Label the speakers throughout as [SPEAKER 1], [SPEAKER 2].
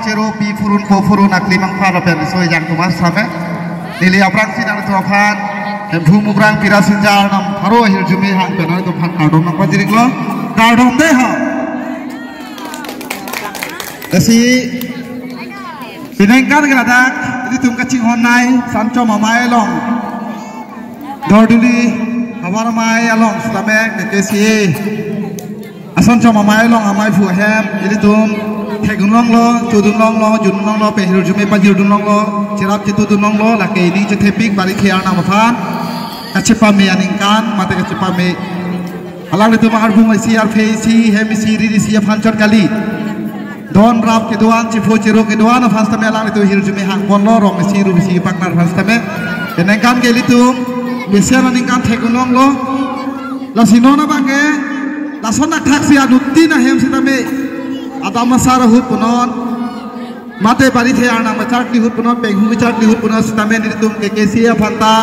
[SPEAKER 1] kecero pi furun po furun akli mangfa rapen soy jang tumas sabe nili abrang sidang tuafan empu mubrang pirasinjar nam haro hil jumi hang penai tu phan kardom nak pajirik lo kardom deh ha esi pinengkan geradak ini tum kacing honai sancho mamai long dorduli hawar mai along sabe kesi asan cho mamai long amai fu hem ini tum thekun long lo chudun long lo jun long lo pe hil jumi pajir dun long lo cirap citu dun long lo lake ini cetepik balik khiar nam phan kacipame aningkan mate kacipame alang itu mahar bunga siar feisi hemi siri di siap hancur kali don rap ke doan cipu ciro ke doan fastame alang itu hil jumi hang pon lo rong siru bisi paknar fastame kenengkan ke itu bisian aningkan thekun lo la sinona bange la sona taksi adutti na hem sitame adama sara hut punon mate bari the ana machatli hut punon penghu machatli hut punon sitame ni tum ke sia phanta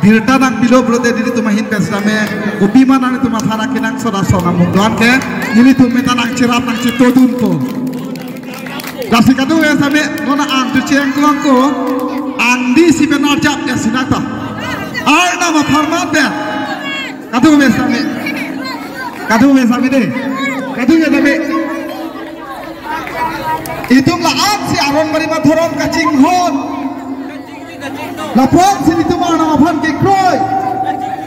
[SPEAKER 1] birta nang bilo brote dili tu mahin pesame upi mana ni tu mafara kinang soda sona mungduan ke dili tu meta nang cirap nang cito dun ko lasi kadu ya same nona ang tu ceng klong ko andi si benar jap ya sinata ar nama farmat be kadu be same de kadu ya same itu lah si aron bari ma thoron kacing hon lapon sini tu mana apaan ke kroy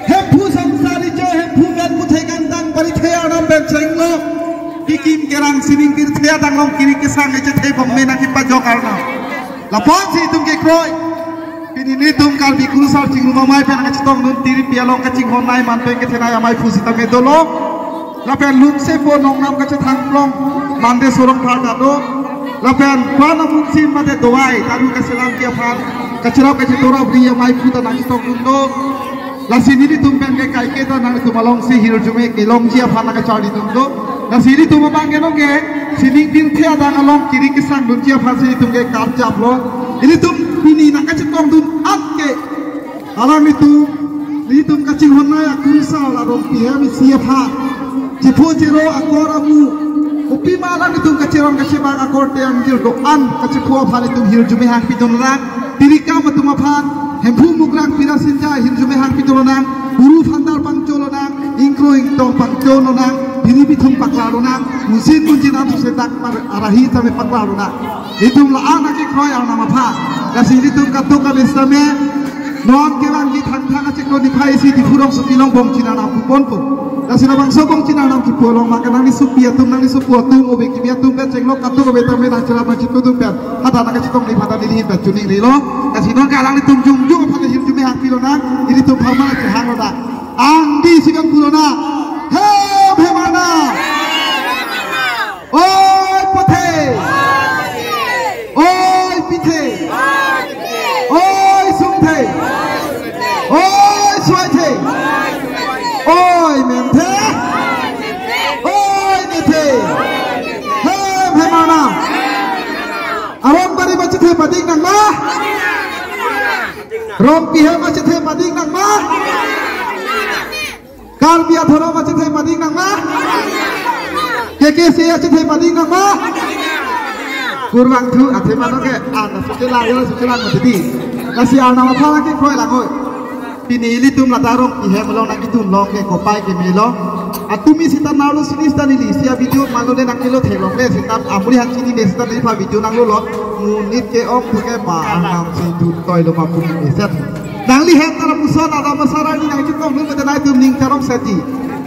[SPEAKER 1] hempu samsari jo hempu ben kuthai gandang bari thaya nam ben chenglo kikim kerang sining kir thaya dangong kiri kesang eche thai bomme na kipa jo karna lapon sini tum ke kroy pini ni tum kal bi kurusar chinglu mamai pen achitong nun tiri pialong kaching honai man pen ke thenai amai fusita me dolo lapen luk se po nong nam kache thangplong mande sorong phata do lapen pana muksin mate doai taru kaselam kia phan kacirap kaci torap dia mai puta nang stok undo la sini di tumpen ke kai ke ta nang tumalong si hir jume ke long jia phana ka chari tundo la sini tu mabang ke no ke sini din thea dang along kiri ke sang dun jia phan sini tum ke kar chap lo ini tum pini nang kaci tong dun at ke alam itu ni tum kaci honna ya kursa la rom pia mi sia pha jipo jero akoramu upi malang itu kaciron kacibang akor te ang jil do an kacipo phan itu hir jume hang pidon rang tirika matumaphan hempu mugrang pirasinja hinjume hang pitolonang uru phandar pangcolonang ingkro ingtong pangcolonang bini bithung paklarunang musin munjin am sedak par arahi tame paklarunang itum la anak ke kroy al nama pha kasi itum kato ka besame non ke bang gi thang thang acheklo ni phai si di phurong supilong bom china na pupon po kasi na bang so bom china na ki polong makanang ni supia tum nang ni supu tum obe ki bia tum ka cheklo kato ka betame na chara ma chikko tum pen hata na ka chitong ni phata ni hin chuning ni lo kasi non ka lang ni tum jung jung phata him jume hang pilona ini tum pharma ke hang oda andi sigang pulona he mana oi pothe oi pithe oi sungthe oi suaithe oi menthe oi nethe he mana aron bari bachithe padik nang ma rom pihe bachithe padik nang ma kal bia thoro bachithe padik nang ma ke se achithe padik nang ma kurang thu athe mano ke ana sucelang mati kasi ana ma phala ke khoi langoi tini litum latarong ihe melong nak itu long ke kopai ke milo atumi sita nalu sinis tani li sia video malu de nakilo thelong le sita amuri hak sini de sita ni pha video nanglo lo munit ke om ke ba anam si du toy lo ma pum eset nangli het tara puson ada masara ni nang chitong nu mete nai tum ning charong seti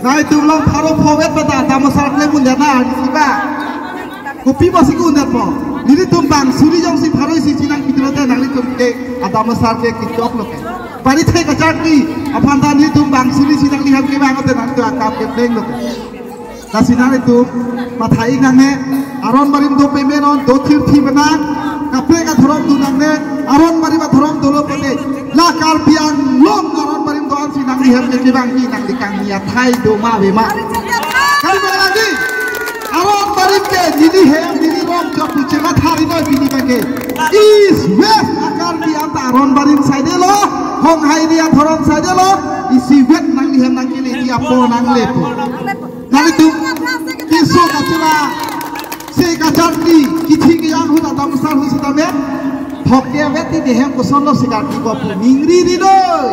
[SPEAKER 1] nai tum long tharo phowet bata da masara le mun jana siba kopi basiku ndat po dili tum bang suri jong si pharoi si chinang pitro te nangli tum ke ada masar ke kichok lo ke pari thai ka chatni aphan dan ni tum bang suri si nangli ham ke bang te nang to akap ke pleng lo kasinane tum mathai nang ne aron barim do pemenon do thir thi bana kapre ka thorom tu nang ne aron bari ba thorom dolo pate la kar pian long aron barim do an si nangli ham ke bang ki nang dikang nia thai do ma be ma kali ba lagi aron barim ke dili hem dili rom job puche ma thari no bini bage is west akar pian ta aron barim side lo hong hai dia thorom side lo isi wet nang li hem nang ki li apo nang lepo nang tu kiso ka chula se ka chatni kithi ke yang huta Hoknya beti dehem kusolo sikat di kopi mingri di doi.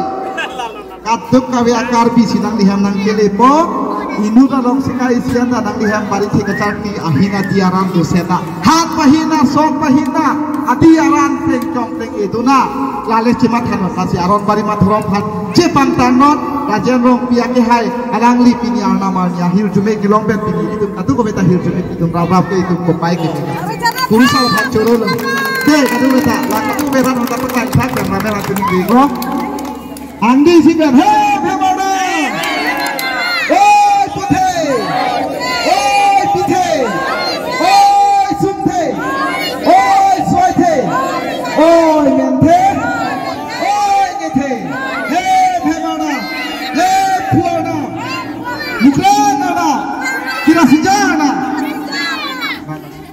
[SPEAKER 1] Katuk kawe akar bisi nang lihem nang kelepo. Inu dalong sikai sian nang lihem bari tiga carti ahina diaran doseta. Hat pahina sok pahina adiaran teng cong teng itu na. Lales cemat hanot nasi aron bari matrom hat cepang tanot kajian rong piake hai alang li pini al namanya hir jume kilong bet pini itu atu ko beta hir jume itu rab ke itu ko pai ke kuru sal hat choro lo de kadu beta la kadu beta nota pekan sak dan rame lanjut di ko andi sigan he mana oi puthe oi pithe oi sumthe oi soithe oi menthe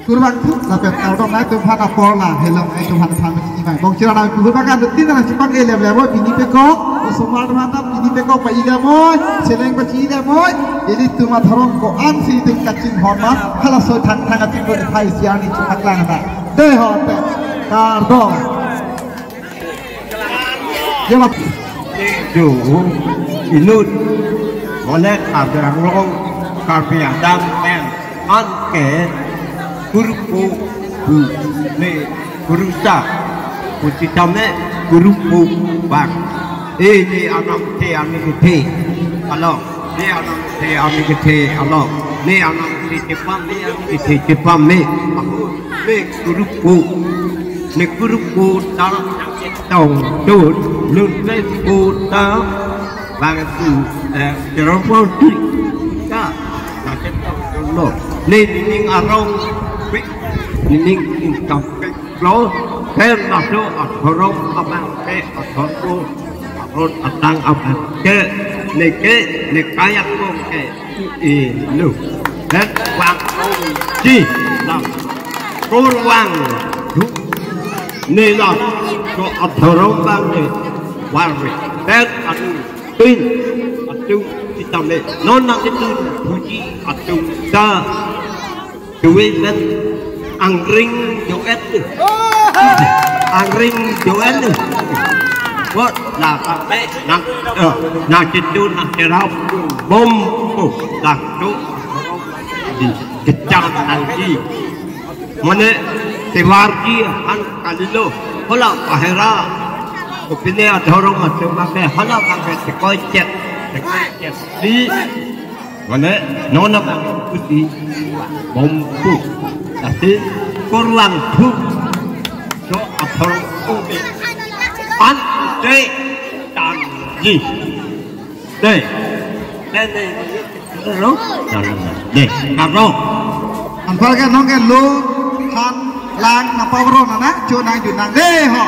[SPEAKER 1] kurang tu dapat tahu dong naik tuh pada pola helm itu pada sama ini baik bong cerita naik kurang kan detik nanti cepat ke level ini peko semua mantap ini peko pai dah moy seleng peci dah moy jadi tu mah thorong ko an si tu kacing hormat kalau so thang thang kacing ko thai siang ni cepat lang dah deh hot kardong jawab
[SPEAKER 2] itu inut boleh ada orang karpia dan men anke guruku bu ne gurusa pucitame guruku bang ini anak te kalau ni anak te Allah ni anak te pam me aku me guruku dalam tong tut lun me puta bang tu jerompol tu ka tak tahu Nining arong nining ingkang lo ken masuk atorong abang ke atorong arot atang abang ke kayak kong ke lu dan wang ji lam kurwang du ni lah ko atorong bang ke warwe dan atu tin atu kita me non nak itu puji atu ta duit dan angring joet buat lah sampai nak itu nak cerap bom lah tu di kecam nanti mana tewargi an kalilo hola ahera opini ada orang macam apa hola sampai sekocet di mana nona putih bombu tapi kurang tu so apa ubi ante tangi deh lo deh karo
[SPEAKER 1] anpal kan nong kan lu kan lang apa bro nana cunang deh ho